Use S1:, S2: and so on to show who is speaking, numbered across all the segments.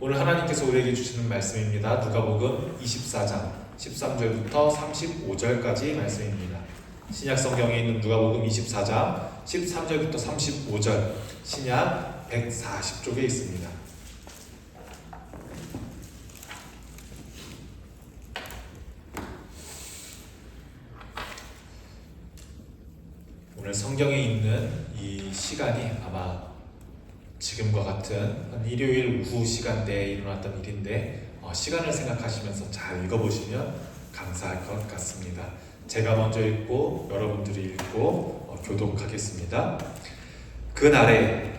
S1: 오늘 하나님께서 우리에게 주시는 말씀입니다. 누가복음 24장 13절부터 35절까지 말씀입니다. 신약 성경에 있는 누가복음 24장 13절부터 35절, 신약 140쪽에 있습니다. 오늘 성경에 있는 이 시간이 아마 지금과 같은 한 일요일 오후 시간대에 일어났던 일인데 시간을 생각하시면서 잘 읽어보시면 감사할 것 같습니다. 제가 먼저 읽고 여러분들이 읽고 교독하겠습니다. 그날에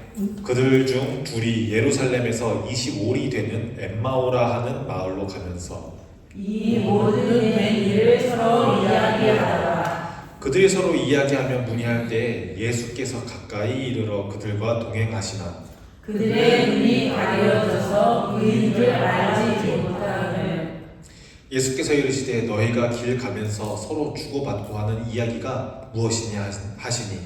S1: 그들 중 둘이 예루살렘에서 25리 되는 엠마오라 하는 마을로 가면서
S2: 이 모든 일을 서로 이야기하다가
S1: 그들이 서로 이야기하며 문의할 때 예수께서 가까이 이르러 그들과 동행하시나
S2: 그들의 눈이 가려져서 그인 줄 알지 못하는
S1: 예수께서 이르시되 너희가 길 가면서 서로 주고받고 하는 이야기가 무엇이냐 하시니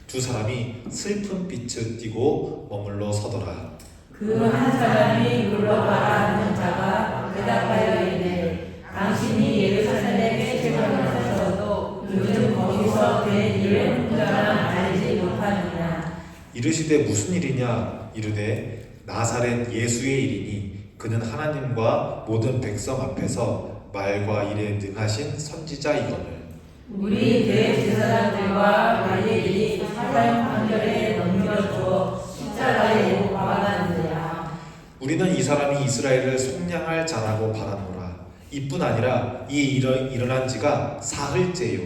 S1: 두 사람이 슬픈 빛을 띠고 머물러 서더라.
S2: 그 한 사람이 물러가라 하는 자가 대답하여 이르되 당신이 예루살렘에 세워서도 요즘 거기서 된 일을 혼자만 알지 못하느냐.
S1: 이르시되 무슨 일이냐 이르되 나사렛 예수의 일이니 그는 하나님과 모든 백성 앞에서 말과 일에 능하신 선지자이거늘
S2: 우리 대제사장들과 관리들이 사형 판결에 넘겨주어 십자가에 못 박았느니라.
S1: 우리는 이 사람이 이스라엘을 속량할 자라고 바라노라. 이뿐 아니라 이 일어난 지가 사흘째요.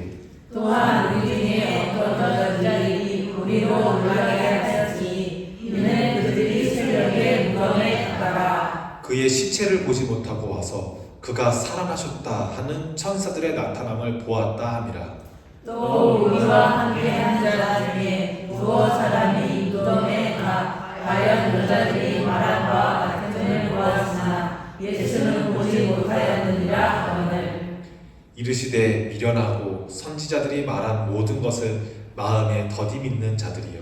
S2: 또한 우리 중에 어떤 여자들이 우리로 놀라게 하였으니 이는 그들이 새벽에 무덤에 갔다가
S1: 그의 시체를 보지 못하고 와서 그가 살아나셨다 하는 천사들의 나타남을 보았다 함이라.
S2: 또 우리와 함께 한 자 중에 두어 사람이 무덤에 가 과연 여자들이 말한 바와 같음을 보았으나 예수는 보지 못하였느니라 하거늘.
S1: 이르시되 미련하고 선지자들이 말한 모든 것을 마음에 더디 믿는 자들이여.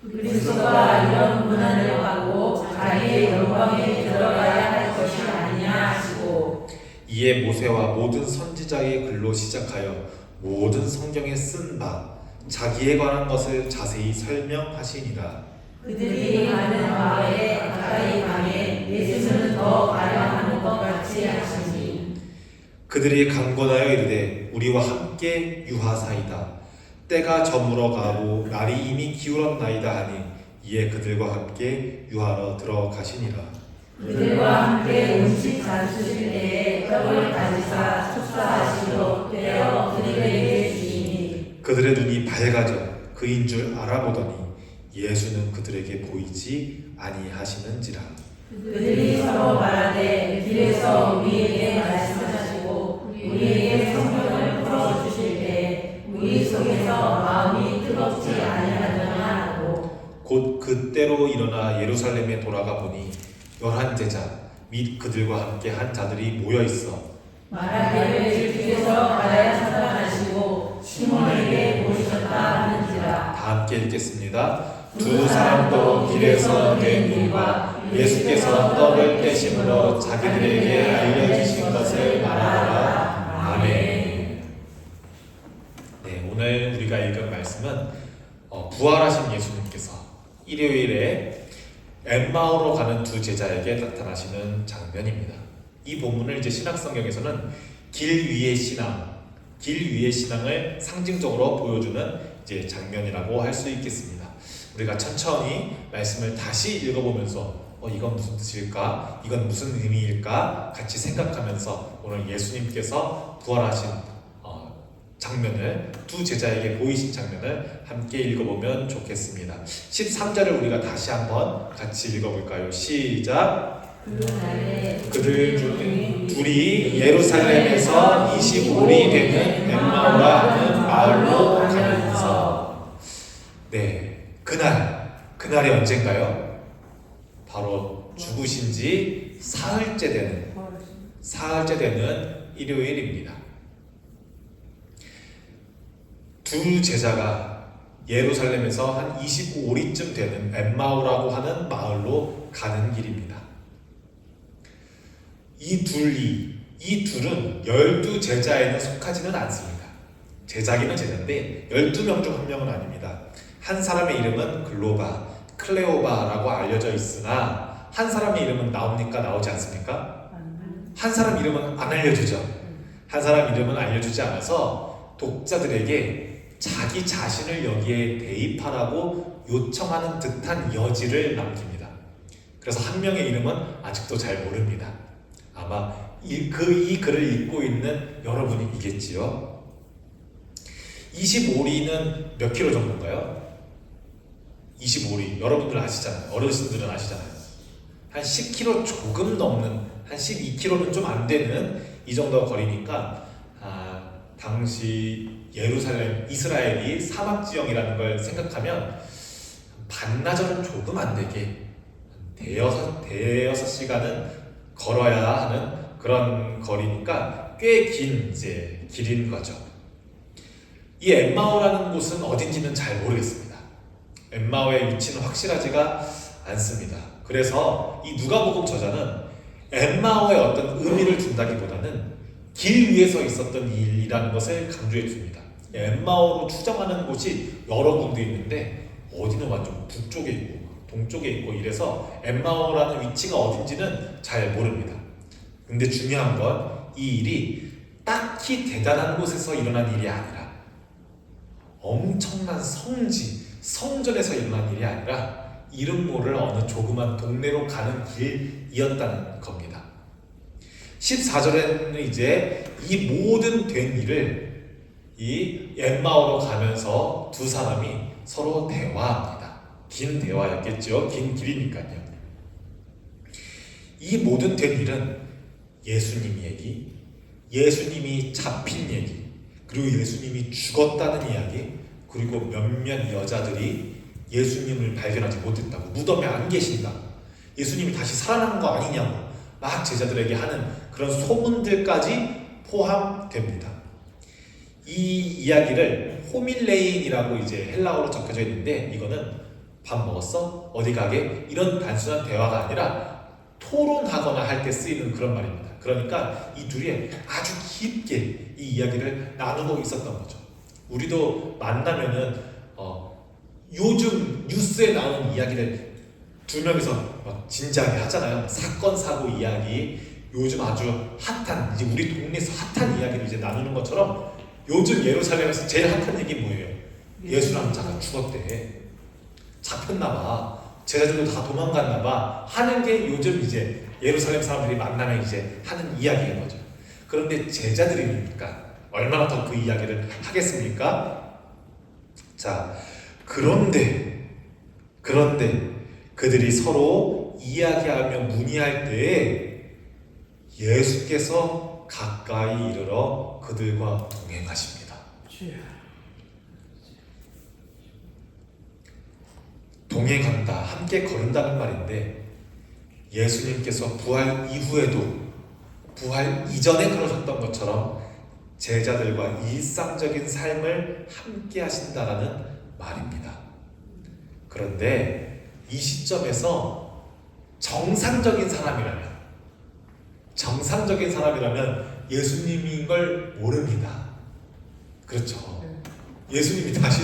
S2: 그리스도가 이런 고난을 받고 자기의 영광에 들어가야 할 것이 아니냐 하시고
S1: 이에 모세와 모든 선지자의 글로 시작하여 모든 성경에 쓴 바 자기에 관한 것을 자세히 설명하시니라.
S2: 그들이 가는 바에 가까이 가매 예수는 더 가려하는 것 같이 하시니
S1: 그들이 강권하여 이르되 우리와 함께 유하사이다. 때가 저물어 가고 날이 이미 기울었나이다 하니 이에 그들과 함께 유하러 들어가시니라.
S2: 그들과 함께 음식 잡수실 때에 떡을 가지사 축사하시고 떼어 그들에게 주시니
S1: 그들의 눈이 밝아져 그인 줄 알아보더니 예수는 그들에게 보이지 아니하시는지라.
S2: 그들이 서로 말하되 길에서 우리에게 말씀하시고 우리에게 성경을 풀어주실 때 우리 속에서 마음이 뜨겁지 아니하더냐 하고
S1: 곧 그때로 일어나 예루살렘에 돌아가 보니 11 제자 및 그들과 함께 한 자들이 모여 있어
S2: 말하기를 주께서 가야 사랑하시고 시몬에게 보이셨다 하는지라.
S1: 다 함께 읽겠습니다. 두 사람도 길에서 된 일과 예수께서 떡을 떼심으로 자기들에게 알려주신 것을 말하더라. 아멘. 네, 오늘 우리가 읽은 말씀은 부활하신 예수님께서 일요일에 엠마오로 가는 두 제자에게 나타나시는 장면입니다. 이 본문을 이제 신약성경에서는 길 위의 신앙을 상징적으로 보여주는 이제 장면이라고 할 수 있겠습니다. 우리가 천천히 말씀을 다시 읽어보면서 이건 무슨 뜻일까? 이건 무슨 의미일까? 같이 생각하면서 오늘 예수님께서 부활하신 장면을 두 제자에게 보이신 장면을 함께 읽어보면 좋겠습니다. 13절을 우리가 다시 한번 같이 읽어볼까요? 시작! 그들 중 둘이 예루살렘에서 25리 되는 엠마오라 하는 마을로 가면서 그날이 언젠가요? 바로 죽으신 지 사흘째 되는 일요일입니다. 두 제자가 예루살렘에서 한 25리쯤 되는 엠마오라고 하는 마을로 가는 길입니다. 이 둘은 12제자에는 속하지는 않습니다. 제자기는 제자인데 12명 중 한 명은 아닙니다. 한 사람의 이름은 글로바, 클레오바라고 알려져 있으나 한 사람의 이름은 나옵니까? 나오지 않습니까? 한 사람 이름은 안 알려주죠. 한 사람 이름은 알려주지 않아서 독자들에게 자기 자신을 여기에 대입하라고 요청하는 듯한 여지를 남깁니다. 그래서 한 명의 이름은 아직도 잘 모릅니다. 아마 이 글을 읽고 있는 여러분이겠지요. 25리는 몇 킬로 정도인가요? 25리 여러분들 아시잖아요. 어르신들은 아시잖아요. 한 10km 조금 넘는, 한 12km는 좀 안 되는 이 정도 거리니까 당시 예루살렘, 이스라엘이 사막지형이라는 걸 생각하면 반나절은 조금 안 되게 대여섯 시간은 걸어야 하는 그런 거리니까 꽤 긴 길인 거죠. 이 엠마오라는 곳은 어딘지는 잘 모르겠습니다. 엠마오의 위치는 확실하지가 않습니다. 그래서 이 누가복음 저자는 엠마오에 어떤 의미를 준다기보다는 길 위에서 있었던 일이라는 것을 강조해 줍니다. 엠마오로 추정하는 곳이 여러 군데 있는데 어디는 완전 북쪽에 있고 동쪽에 있고 이래서 엠마오라는 위치가 어딘지는 잘 모릅니다. 근데 중요한 건 이 일이 딱히 대단한 곳에서 일어난 일이 아니라 엄청난 성전에서 일어난 일이 아니라 이름 모를 어느 조그만 동네로 가는 길이었다는 겁니다. 14절에는 이제 이 모든 된 일을 이 엠마오로 가면서 두 사람이 서로 대화합니다. 긴 대화였겠죠. 긴 길이니까요. 이 모든 된 일은 예수님 얘기, 예수님이 잡힌 얘기, 그리고 예수님이 죽었다는 이야기, 그리고 몇몇 여자들이 예수님을 발견하지 못했다고, 무덤에 안 계신다고, 예수님이 다시 살아난 거 아니냐고 막 제자들에게 하는 그런 소문들까지 포함됩니다. 이 이야기를 호밀레인이라고 이제 헬라어로 적혀져 있는데, 이거는 밥 먹었어? 어디 가게? 이런 단순한 대화가 아니라 토론하거나 할 때 쓰이는 그런 말입니다. 그러니까 이 둘이 아주 깊게 이 이야기를 나누고 있었던 거죠. 우리도 만나면은 요즘 뉴스에 나오는 이야기를 두 명이서 막 진지하게 하잖아요. 사건 사고 이야기, 요즘 아주 핫한, 이제 우리 동네에서 핫한 이야기를 이제 나누는 것처럼 요즘 예루살렘에서 제일 핫한 얘기 뭐예요? 예수 남자가 죽었대. 잡혔나봐. 제자들도 다 도망갔나봐. 하는 게 요즘 이제 예루살렘 사람들이 만나면 이제 하는 이야기인 거죠. 그런데 제자들이니까 얼마나 더 그 이야기를 하겠습니까? 자, 그런데 그들이 서로 이야기하며 문의할 때에 예수께서 가까이 이르러 그들과 동행하십니다. 동행한다, 함께 걸은다는 말인데, 예수님께서 부활 이후에도 부활 이전에 그러셨던 것처럼 제자들과 일상적인 삶을 함께 하신다라는 말입니다. 그런데 이 시점에서 정상적인 사람이라면 예수님인 걸 모릅니다. 그렇죠. 예수님이 다시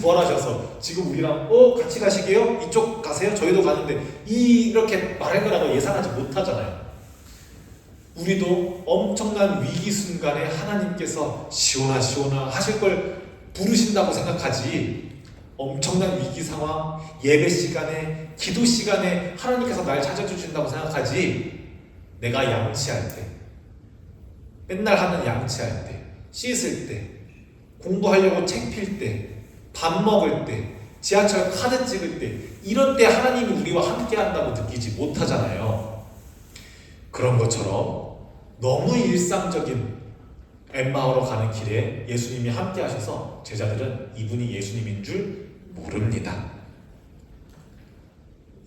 S1: 부활하셔서 지금 우리랑 같이 가시게요? 이쪽 가세요? 저희도 가는데 이렇게 말할 거라고 예상하지 못하잖아요. 우리도 엄청난 위기 순간에 하나님께서 시온아 하실 걸 부르신다고 생각하지, 엄청난 위기 상황, 예배 시간에, 기도 시간에 하나님께서 날 찾아주신다고 생각하지, 내가 양치할 때, 맨날 하는 양치할 때, 씻을 때, 공부하려고 책 필 때, 밥 먹을 때, 지하철 카드 찍을 때, 이런 때 하나님이 우리와 함께 한다고 느끼지 못하잖아요. 그런 것처럼 너무 일상적인 엠마오로 가는 길에 예수님이 함께 하셔서 제자들은 이분이 예수님인 줄 모릅니다.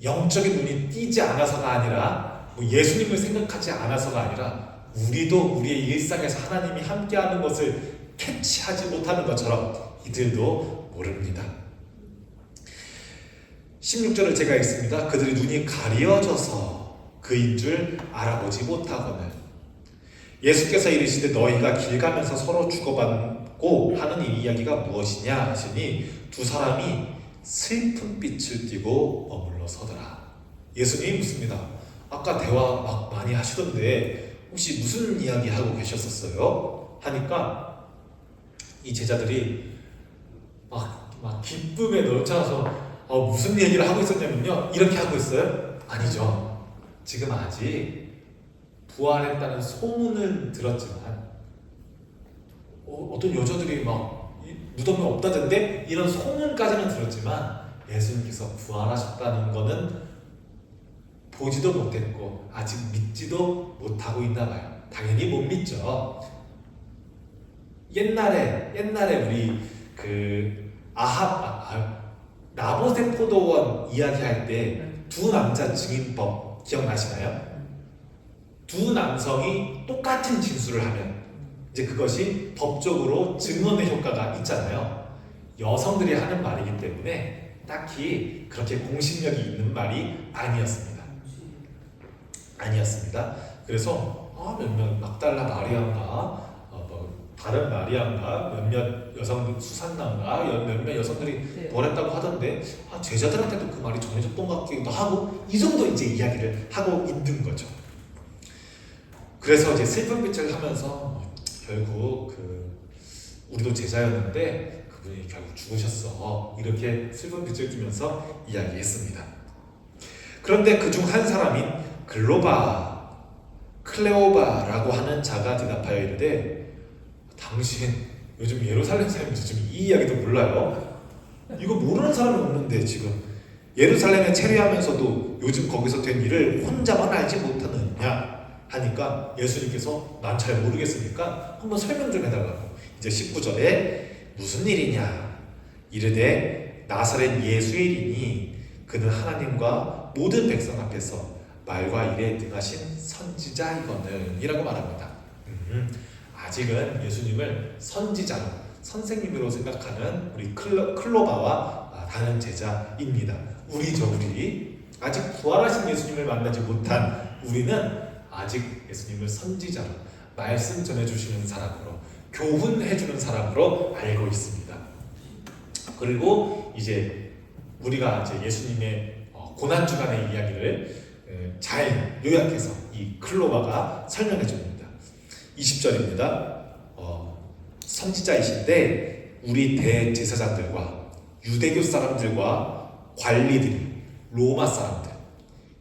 S1: 영적인 눈이 띄지 않아서가 아니라, 예수님을 생각하지 않아서가 아니라, 우리도 우리의 일상에서 하나님이 함께하는 것을 캐치하지 못하는 것처럼 이들도 모릅니다. 16절을 제가 읽습니다. 그들의 눈이 가려져서 그 그인 줄 알아보지 못하거늘. 예수께서 이르시되 너희가 길 가면서 서로 주고받고 하는 이 이야기가 무엇이냐 하시니 두 사람이 슬픈 빛을 띠고 머물러 서더라. 예수님이 묻습니다. 아까 대화 막 많이 하시던데 혹시 무슨 이야기 하고 계셨었어요? 하니까 이 제자들이 막 기쁨에 넘쳐서 무슨 얘기를 하고 있었냐면요, 이렇게 하고 있어요. 아니죠. 지금 아직 부활했다는 소문은 들었지만 어떤 여자들이 막 무덤에 없다던데 이런 소문까지는 들었지만 예수님께서 부활하셨다는 거는 보지도 못했고 아직 믿지도 못하고 있나 봐요. 당연히 못 믿죠. 옛날에 우리 그 나봇의 포도원 이야기할 때 두 남자 증인법 기억나시나요? 두 남성이 똑같은 진술을 하면 이제 그것이 법적으로 증언의 효과가 있잖아요. 여성들이 하는 말이기 때문에 딱히 그렇게 공신력이 있는 말이 아니었습니다. 그래서 몇몇 막달라 마리아인가 다른 마리아인가 몇몇 여성들 수산나인가 몇몇 여성들이 뭐랬다고 하던데 제자들한테도 그 말이 전해졌던 것 같기도 하고 이 정도 이제 이야기를 하고 있는 거죠. 그래서 이제 슬픈 빛을 하면서 결국 우리도 제자였는데 그분이 결국 죽으셨어 이렇게 슬픈 빛을 띠면서 이야기했습니다. 그런데 그중 한 사람인 클레오바라고 하는 자가 대답하여 이르되 당신 요즘 예루살렘 사람인지 지금 이 이야기도 몰라요? 이거 모르는 사람이 없는데 지금 예루살렘에 체류하면서도 요즘 거기서 된 일을 혼자만 알지 못하느냐 하니까 예수님께서 난 잘 모르겠으니까 한번 설명 좀 해달라고. 이제 19절에 무슨 일이냐 이르되 나사렛 예수이리니 그는 하나님과 모든 백성 앞에서 말과 일에 능하신 선지자이거늘 이라고 말합니다. 아직은 예수님을 선지자로 선생님으로 생각하는 우리 클로바와 다른 제자입니다. 우리 아직 부활하신 예수님을 만나지 못한 우리는 아직 예수님을 선지자로 말씀 전해주시는 사람으로 교훈해주는 사람으로 알고 있습니다. 그리고 이제 우리가 이제 예수님의 고난주간의 이야기를 잘 요약해서 이 클로바가 설명해 줍니다. 20절입니다. 선지자이신데 우리 대제사장들과 유대교 사람들과 관리들이 로마 사람들,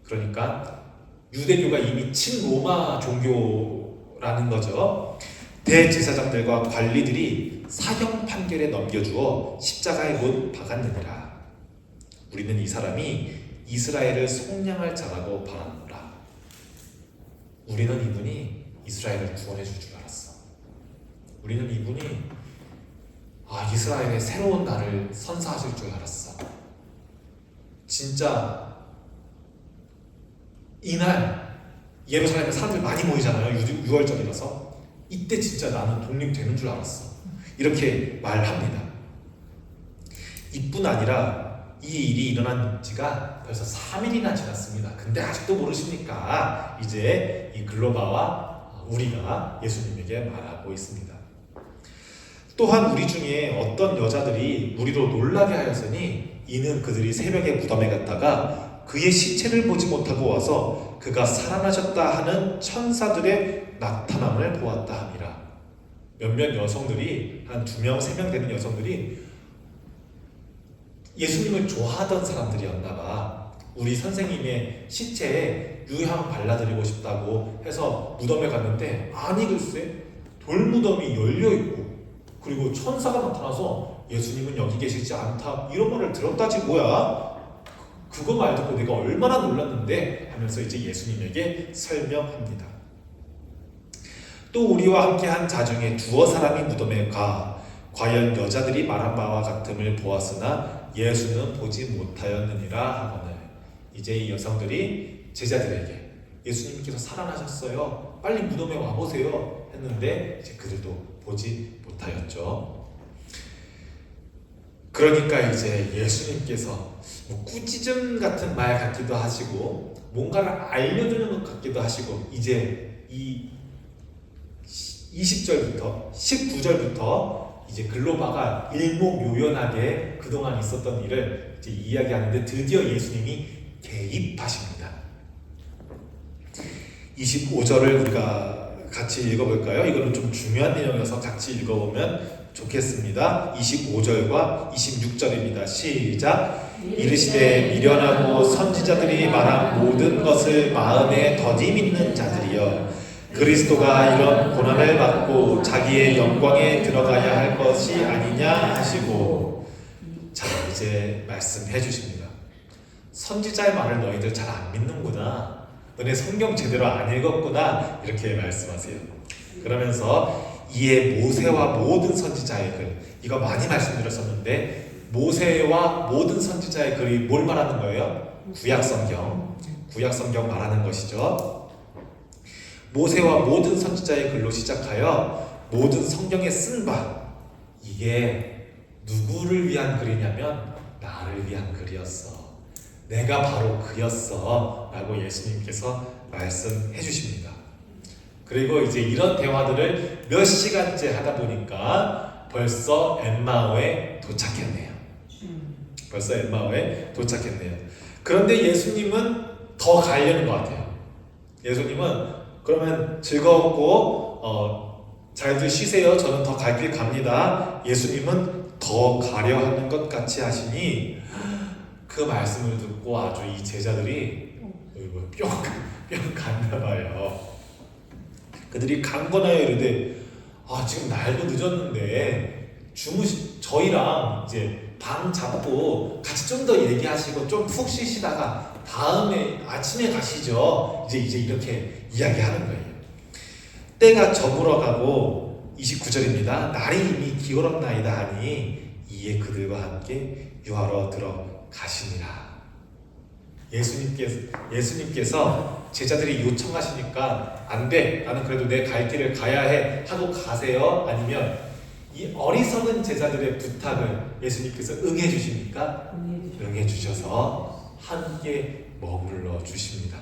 S1: 그러니까 유대교가 이미 친로마 종교라는 거죠. 대제사장들과 관리들이 사형 판결에 넘겨주어 십자가에 못 박았느니라. 우리는 이 사람이 이스라엘을 속량할 자라고 바라노라. 우리는 이분이 이스라엘을 구원해 줄 줄 알았어. 우리는 이분이 이스라엘의 새로운 날을 선사하실 줄 알았어. 진짜 이날 예루살렘에 사람들 많이 모이잖아요. 6월절이라서 이때 진짜 나는 독립되는 줄 알았어. 이렇게 말합니다. 이뿐 아니라 이 일이 일어난 지가 벌써 3일이나 지났습니다. 근데 아직도 모르십니까? 이제 이 글로바와 우리가 예수님에게 말하고 있습니다. 또한 우리 중에 어떤 여자들이 우리로 놀라게 하였으니 이는 그들이 새벽에 무덤에 갔다가 그의 시체를 보지 못하고 와서 그가 살아나셨다 하는 천사들의 나타남을 보았다 함이라. 몇몇 여성들이 한 2명, 3명 되는 여성들이 예수님을 좋아하던 사람들이었나 봐. 우리 선생님의 시체에 유향 발라드리고 싶다고 해서 무덤에 갔는데 아니 글쎄 돌무덤이 열려있고 그리고 천사가 나타나서 예수님은 여기 계시지 않다 이런 말을 들었다지 뭐야. 그거 말 듣고 내가 얼마나 놀랐는데 하면서 이제 예수님에게 설명합니다. 또 우리와 함께한 자 중에 두어 사람이 무덤에 가 과연 여자들이 말한 바와 같음을 보았으나 예수는 보지 못하였느니라 하거늘. 이제 이 여성들이 제자들에게 예수님께서 살아나셨어요. 빨리 무덤에 와보세요 했는데 이제 그들도 보지 못하였죠. 그러니까 이제 예수님께서 꾸짖음 같은 말 같기도 하시고 뭔가를 알려주는 것 같기도 하시고 이제 이 20절부터 19절부터 이제 글로바가 일목요연하게 그동안 있었던 일을 이제 이야기하는데 드디어 예수님이 개입하십니다. 25절을 우리가 같이 읽어볼까요? 이거는 좀 중요한 내용이어서 같이 읽어보면 좋겠습니다. 25절과 26절입니다. 시작. 이르시되 미련하고 선지자들이 말한 모든 것을 마음에 더디 믿는 자들이여 그리스도가 이런 고난을 받고 자기의 영광에 들어가야 할 것이 아니냐 하시고, 자 이제 말씀해 주십니다. 선지자의 말을 너희들 잘 안 믿는구나, 너네 성경 제대로 안 읽었구나, 이렇게 말씀하세요. 그러면서 이에 모세와 모든 선지자의 글, 이거 많이 말씀드렸었는데 모세와 모든 선지자의 글이 뭘 말하는 거예요? 구약성경 말하는 것이죠. 모세와 모든 선지자의 글로 시작하여 모든 성경에 쓴 바, 이게 누구를 위한 글이냐면 나를 위한 글이었어, 내가 바로 그였어 라고 예수님께서 말씀해 주십니다. 그리고 이제 이런 대화들을 몇 시간째 하다 보니까 벌써 엠마오에 도착했네요. 그런데 예수님은 더 가려는 것 같아요. 예수님은 그러면 즐거웠고 잘들 쉬세요, 저는 더 갈 길 갑니다. 예수님은 더 가려 하는 것 같이 하시니 그 말씀을 듣고 아주 이 제자들이 뿅 갔나 봐요. 그들이 강건하여 이르되, 지금 날도 늦었는데 저희랑 이제 방 잡고 같이 좀 더 얘기하시고 좀 푹 쉬시다가 다음에 아침에 가시죠. 이제 이렇게 이야기하는 거예요. 때가 저물어가고 29절입니다. 날이 이미 기울었나이다 하니 이에 그들과 함께 유하러 들어가시니라. 예수님께서 제자들이 요청하시니까 안 돼, 나는 그래도 내 갈 길을 가야 해 하고 가세요? 아니면 이 어리석은 제자들의 부탁을 예수님께서 응해 주십니까? 응해 주셔서 함께 머물러 주십니다.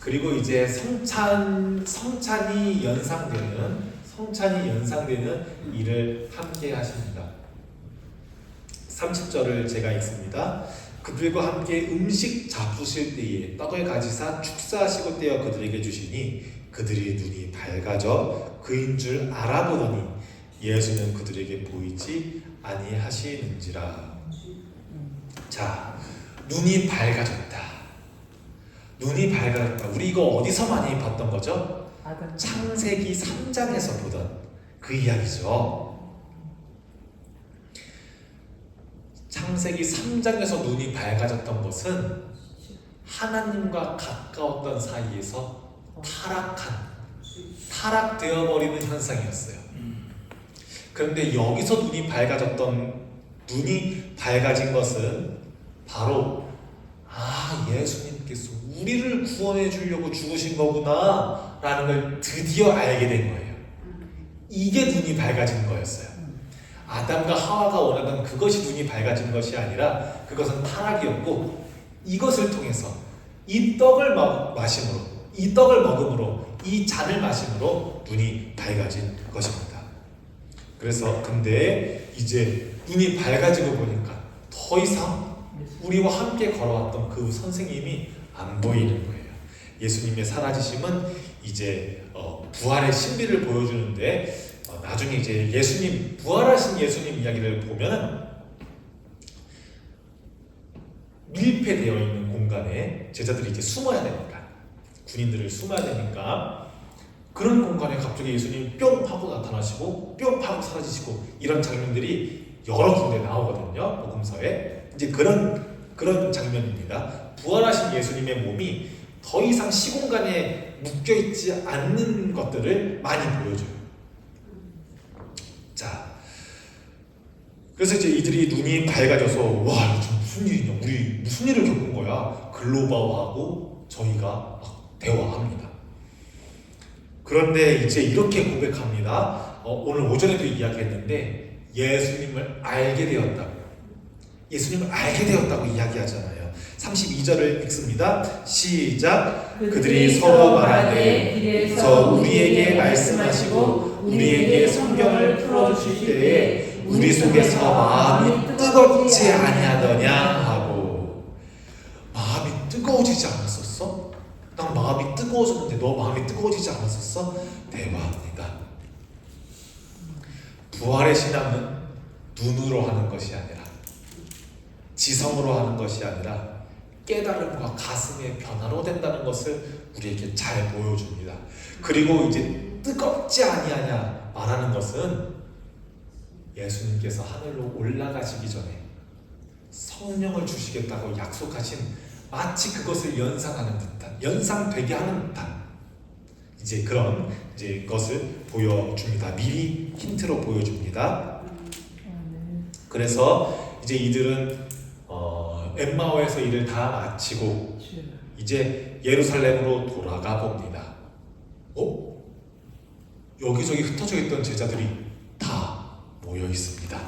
S1: 그리고 이제 성찬이 연상되는 일을 함께 하십니다. 30절을 제가 읽습니다. 그들과 함께 음식 잡수실 때에 떡을 가지사 축사하시고 떼어 그들에게 주시니 그들이 눈이 밝아져 그인 줄 알아보더니 예수는 그들에게 보이지 아니하시는지라. 자, 눈이 밝아졌다. 우리 이거 어디서 많이 봤던 거죠? 창세기 3장에서 보던 그 이야기죠. 창세기 3장에서 눈이 밝아졌던 것은 하나님과 가까웠던 사이에서 타락되어버리는 현상이었어요. 그런데 여기서 눈이 밝아진 것은 바로 예수님께서 우리를 구원해 주려고 죽으신 거구나 라는 걸 드디어 알게 된 거예요. 이게 눈이 밝아진 거였어요. 아담과 하와가 원하던 그것이 눈이 밝아진 것이 아니라 그것은 타락이었고, 이것을 통해서 이 떡을 마심으로, 이 떡을 먹음으로, 이 잔을 마심으로 눈이 밝아진 것입니다. 그래서 근데 이제 눈이 밝아지고 보니까 더 이상 우리와 함께 걸어왔던 그 선생님이 안 보이는 거예요. 예수님의 사라지심은 이제 부활의 신비를 보여주는데, 나중에 이제 부활하신 예수님 이야기를 보면은 밀폐되어 있는 공간에 제자들이 이제 숨어야 되니까, 군인들을 숨어야 되니까 그런 공간에 갑자기 예수님이 뿅 하고 나타나시고 뿅 하고 사라지시고, 이런 장면들이 여러 군데 나오거든요, 복음서에. 이제 그런 장면입니다. 부활하신 예수님의 몸이 더 이상 시공간에 묶여있지 않는 것들을 많이 보여줘요. 자, 그래서 이제 이들이 눈이 밝아져서, 와, 이거 지금 무슨 일이냐, 우리 무슨 일을 겪은 거야? 글로바하고 저희가 막 대화합니다. 그런데 이제 이렇게 고백합니다. 오늘 오전에도 이야기했는데 예수님을 알게 되었다고. 예수님을 알게 되었다고 이야기하잖아요. 32절을 읽습니다. 시작. 그들이 서로 말하되 길에서 우리에게 말씀하시고 우리에게 성경을 풀어주실 때에 우리 속에서 마음이 뜨겁지 아니하더냐 하고. 마음이 뜨거워지지 않았었어? 난 마음이 뜨거워졌는데 너 마음이 뜨거워지지 않았었어? 대박입니다. 부활의 신앙은 눈으로 하는 것이 아니라 지성으로 하는 것이 아니라 깨달음과 가슴의 변화로 된다는 것을 우리에게 잘 보여줍니다. 그리고 이제 뜨겁지 아니하냐 말하는 것은 예수님께서 하늘로 올라가시기 전에 성령을 주시겠다고 약속하신, 마치 그것을 연상하는 듯한, 연상되게 하는 듯한 이제 그런 것을 보여줍니다. 미리 힌트로 보여줍니다. 그래서 이제 이들은 엠마오에서 일을 다 마치고 이제 예루살렘으로 돌아가 봅니다. 여기저기 흩어져 있던 제자들이 다 모여 있습니다.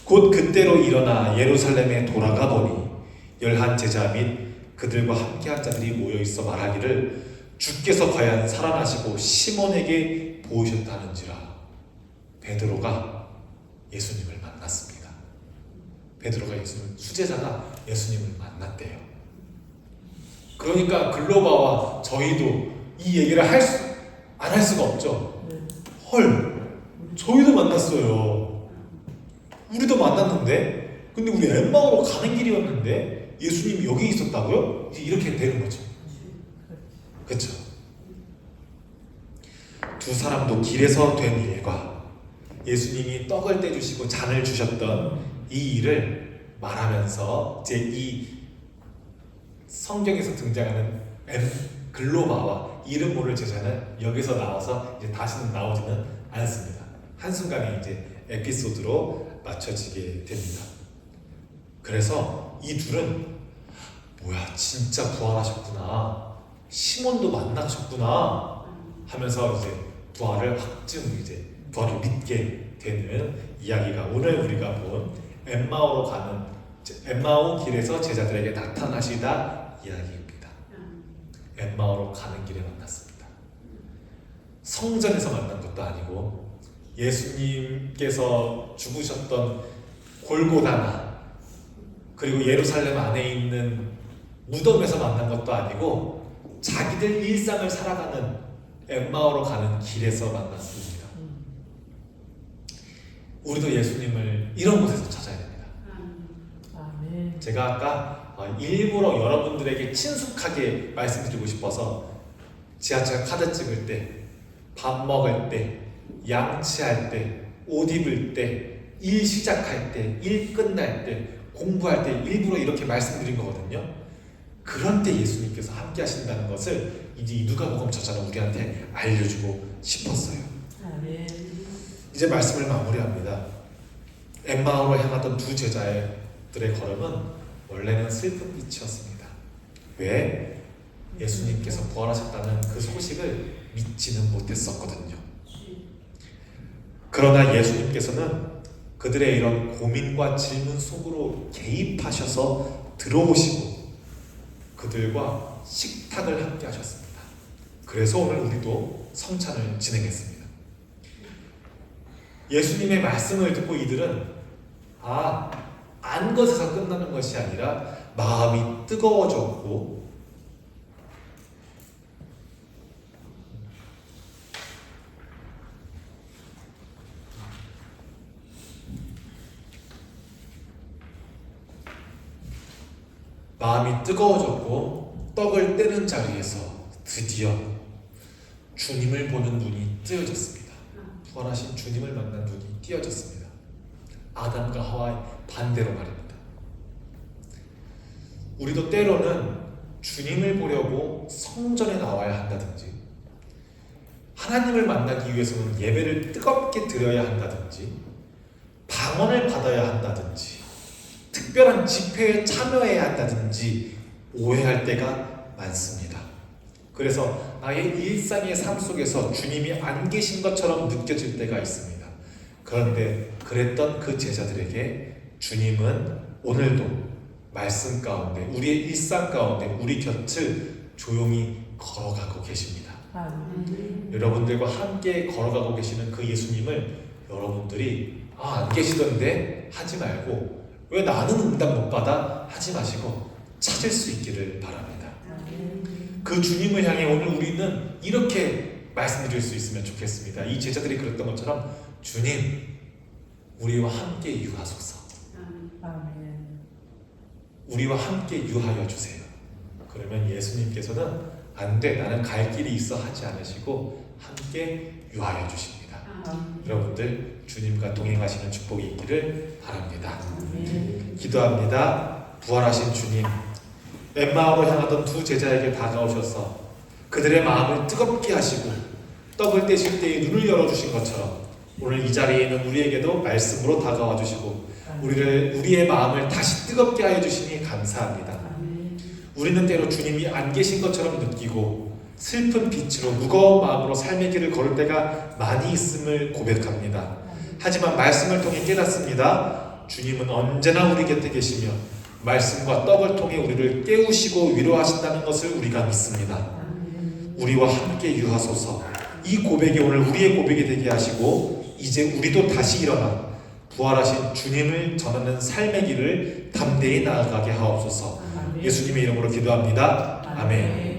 S1: 곧 그때로 일어나 예루살렘에 돌아가 보니 11 제자 및 그들과 함께한 자들이 모여 있어 말하기를 주께서 과연 살아나시고 시몬에게 보이셨다는지라. 베드로가 예수님을 만났습니다. 베드로가 수제자가 예수님을 만났대요. 그러니까 글로바와 저희도 이 얘기를 안 할 수가 없죠. 헐, 저희도 만났어요. 우리도 만났는데, 근데 우리 엠마오로 가는 길이었는데 예수님이 여기 있었다고요? 이렇게 되는 거죠. 그렇죠? 두 사람도 길에서 된 일과 예수님이 떡을 떼주시고 잔을 주셨던 이 일을 말하면서 이제 이 성경에서 등장하는 글로바와 이름 모를 제자는 여기서 나와서 이제 다시는 나오지는 않습니다. 한순간에 이제 에피소드로 맞춰지게 됩니다. 그래서 이 둘은 뭐야, 진짜 부활하셨구나, 시몬도 만나셨구나 하면서 이제 부활을 믿게 되는 이야기가 오늘 우리가 본 엠마오 길에서 제자들에게 나타나시다 이야기입니다. 엠마오로 가는 길에 만났습니다. 성전에서 만난 것도 아니고 예수님께서 죽으셨던 골고다나 그리고 예루살렘 안에 있는 무덤에서 만난 것도 아니고 자기들 일상을 살아가는 엠마오로 가는 길에서 만났습니다. 우리도 예수님을 이런 곳에서 찾아야 됩니다. 제가 아까 일부러 여러분들에게 친숙하게 말씀드리고 싶어서 지하철 카드 찍을 때, 밥 먹을 때, 양치할 때, 옷 입을 때, 일 시작할 때, 일 끝날 때, 공부할 때 일부러 이렇게 말씀드린 거거든요. 그런 때 예수님께서 함께 하신다는 것을 이제 이 누가복음 저자는 우리한테 알려주고 싶었어요. 이제 말씀을 마무리합니다. 엠마오로 향하던 두 제자들의 걸음은 원래는 슬픈 빛이었습니다. 왜? 예수님께서 부활하셨다는 그 소식을 믿지는 못했었거든요. 그러나 예수님께서는 그들의 이런 고민과 질문 속으로 개입하셔서 들어오시고 그들과 식탁을 함께 하셨습니다. 그래서 오늘 우리도 성찬을 진행했습니다. 예수님의 말씀을 듣고 이들은 안 것에서 끝나는 것이 아니라 마음이 뜨거워졌고 떡을 떼는 자리에서 드디어 주님을 보는 눈이 뜨여졌습니다. 부활하신 주님을 만난 눈이 띄어졌습니다. 아담과 하와의 반대로 말입니다. 우리도 때로는 주님을 보려고 성전에 나와야 한다든지 하나님을 만나기 위해서는 예배를 뜨겁게 드려야 한다든지 방언을 받아야 한다든지 특별한 집회에 참여해야 한다든지 오해할 때가 많습니다. 그래서 나의 일상의 삶 속에서 주님이 안 계신 것처럼 느껴질 때가 있습니다. 그런데 그랬던 그 제자들에게 주님은 오늘도 말씀 가운데 우리의 일상 가운데 우리 곁을 조용히 걸어가고 계십니다. 여러분들과 함께 걸어가고 계시는 그 예수님을 여러분들이 안 계시던데 하지 말고 왜 나는 응답 못 받아 하지 마시고 찾을 수 있기를 바랍니다. 그 주님을 향해 오늘 우리는 이렇게 말씀드릴 수 있으면 좋겠습니다. 이 제자들이 그랬던 것처럼 주님 우리와 함께 유하소서. 우리와 함께 유하여 주세요. 그러면 예수님께서는 안 돼, 나는 갈 길이 있어 하지 않으시고 함께 유하여 주십니다. 여러분들 주님과 동행하시는 축복이 있기를 바랍니다. 기도합니다. 부활하신 주님, 엠마오로 향하던 두 제자에게 다가오셔서 그들의 마음을 뜨겁게 하시고 떡을 떼실 때에 눈을 열어주신 것처럼 오늘 이 자리에 있는 우리에게도 말씀으로 다가와 주시고 우리의 마음을 다시 뜨겁게 하여 주시니 감사합니다. 우리는 때로 주님이 안 계신 것처럼 느끼고 슬픈 빛으로 무거운 마음으로 삶의 길을 걸을 때가 많이 있음을 고백합니다. 하지만 말씀을 통해 깨닫습니다. 주님은 언제나 우리 곁에 계시며 말씀과 떡을 통해 우리를 깨우시고 위로하신다는 것을 우리가 믿습니다. 우리와 함께 유하소서. 이 고백이 오늘 우리의 고백이 되게 하시고 이제 우리도 다시 일어나 부활하신 주님을 전하는 삶의 길을 담대히 나아가게 하옵소서. 예수님의 이름으로 기도합니다. 아멘.